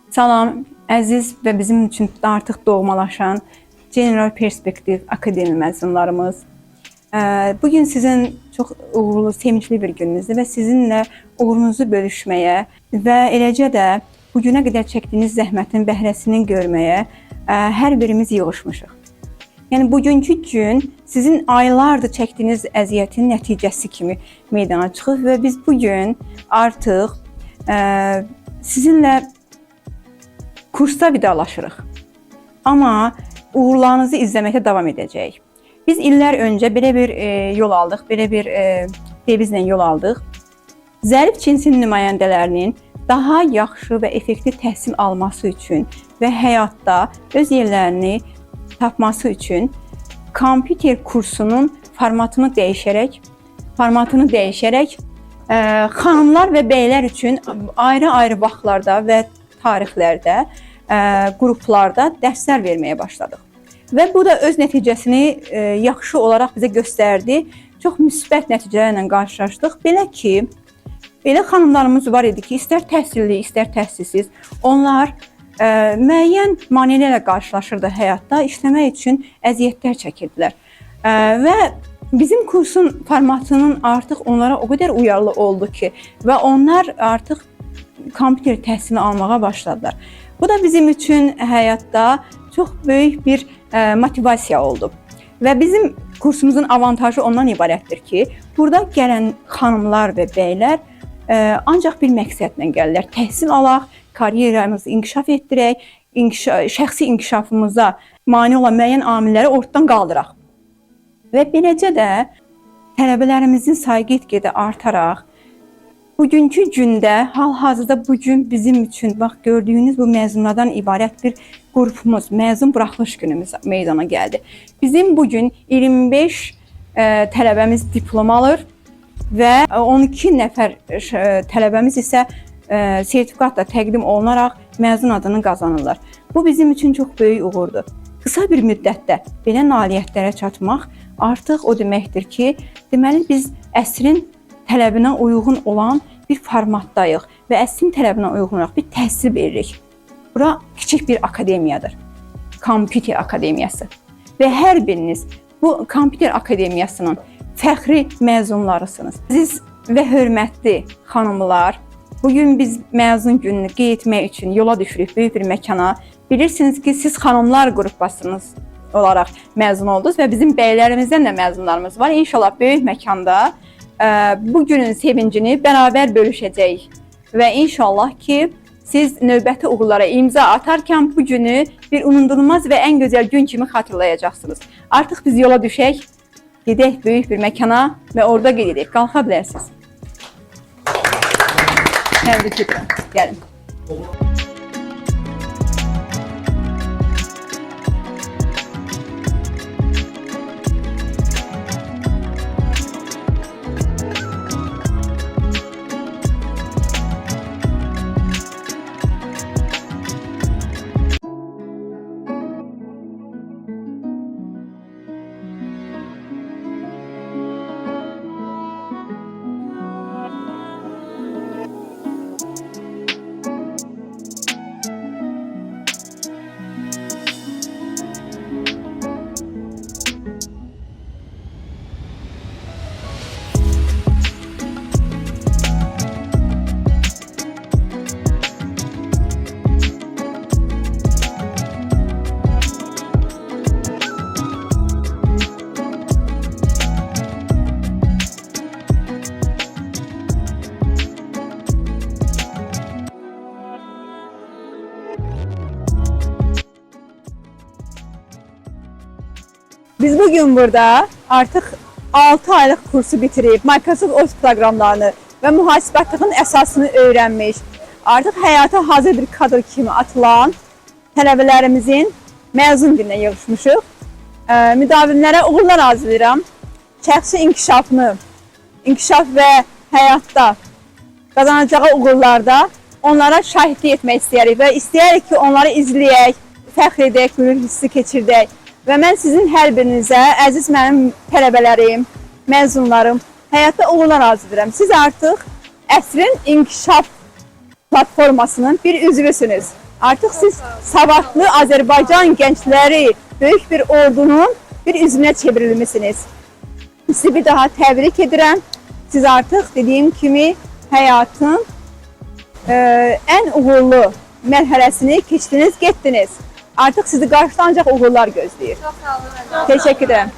Salam, əziz və bizim üçün artıq doğmalaşan General Perspektiv Akademiya məzunlarımız. Bugün sizin çox uğurlu, sevincli bir gününüzdür və sizinlə uğurunuzu bölüşməyə və eləcə də bugünə qədər çəkdiyiniz zəhmətin bəhrəsini görməyə hər birimiz yığışmışıq. Yəni bugünkü gün sizin aylardır çəkdiyiniz əziyyətin nəticəsi kimi meydana çıxıb və biz bugün artıq sizinlə kursda vidalaşırıq. Amma uğurlarınızı izləməkdə davam edəcəyik. Biz illər öncə belə bir yol aldıq, belə bir devizlə yol aldıq. Zərif cinsin nümayəndələrinin daha yaxşı və effektiv təhsil alması üçün və həyatda öz yerlərini tapması üçün kompüter kursunun formatını dəyişərək xanımlar və bəylər üçün ayrı-ayrı vaxtlarda və tarixlərdə, qruplarda dərslər verməyə başladıq. Və bu da öz nəticəsini yaxşı olaraq bizə göstərdi. Çox müsbət nəticələrlə qarşılaşdıq. Belə ki, belə xanımlarımız var idi ki, istər təhsilli, istər təhsilsiz, onlar müəyyən maneələrlə qarşılaşırdı həyatda, işləmək üçün əziyyətlər çəkirdilər. Və bizim kursun formatının artıq onlara o qədər uyarlı oldu ki, və onlar artıq kompüter təhsilini almağa başladılar. Bu da bizim üçün həyatda çox böyük bir motivasiya oldu. Və bizim kursumuzun avantajı ondan ibarətdir ki, burada gələn xanımlar və bəylər ancaq bir məqsədlə gəlirlər. Təhsil alaq, karyeramızı inkişaf etdirək, şəxsi inkişafımıza mane olan müəyyən amilləri ortadan qaldıraq. Və beləcə də tələbələrimizin sayı get-gedə artaraq, bugünkü gündə, hal-hazırda bugün bizim üçün, bax gördüyünüz bu məzunlardan ibarət bir qrupumuz, məzun buraxılış günümüz meydana gəldi. Bizim bugün 25 tələbəmiz diplom alır və 12 nəfər tələbəmiz isə sertifikatla təqdim olunaraq məzun adını qazanırlar. Bu bizim üçün çox böyük uğurdur. Qısa bir müddətdə belə nailiyyətlərə çatmaq artıq o deməkdir ki, deməli biz əsrin tələbinə uyğun olan bir formatdayıq və əsrin tələbinə uyğun olaraq bir təhsil veririk. Bura kiçik bir akademiyadır, kompüter akademiyası və hər biriniz bu kompüter akademiyasının fəxri məzunlarısınız. Əziz və hörmətli xanımlar, bugün biz məzun gününü qeyd etmək üçün yola düşürük böyük bir məkana. Bilirsiniz ki, siz xanımlar qrupasınız olaraq məzun oldunuz və bizim bəylərimizdən də məzunlarımız var. İnşallah böyük məkanda bu günün sevincini bərabər bölüşəcəyik və inşallah ki, siz növbəti uğurlara imza atarkən bu günü bir unudulmaz və ən gözəl gün kimi xatırlayacaqsınız. Artıq biz yola düşək, gedək böyük bir məkana və orada qeyd edək. Qalxa bilərsiniz. Təbrik edirəm. Gəlin. Biz bugün burada artıq 6 aylıq kursu bitirib, Microsoft Office proqramlarını və mühasibatlığın əsasını öyrənmiş, artıq həyata hazır bir kadr kimi atılan tələbələrimizin məzun gününə yığışmışıq. Müdavimlərə uğurlar arzulayıram. Şəxsi inkişaf və həyatda qazanacağı uğurlarda onlara şahidlik etmək istəyirik və istəyirik ki, onları izləyək, fəxr edək, qürur hissi keçirdək. Və mən sizin hər birinizə, əziz mənim tələbələrim, məzunlarım, həyatda uğurlar arzulayıram. Siz artıq əsrin inkişaf platformasının bir üzvüsünüz. Artıq siz savadlı Azərbaycan gəncləri, böyük bir ordunun bir üzvünə çevrilmisiniz. Sizi bir daha təbrik edirəm. Siz artıq dediyim kimi həyatın ən uğurlu mərhələsini keçdiniz, getdiniz. Artıq sizi qarşıda ancaq uğurlar gözləyir. Çox sağ olun. Təşəkkür edirəm.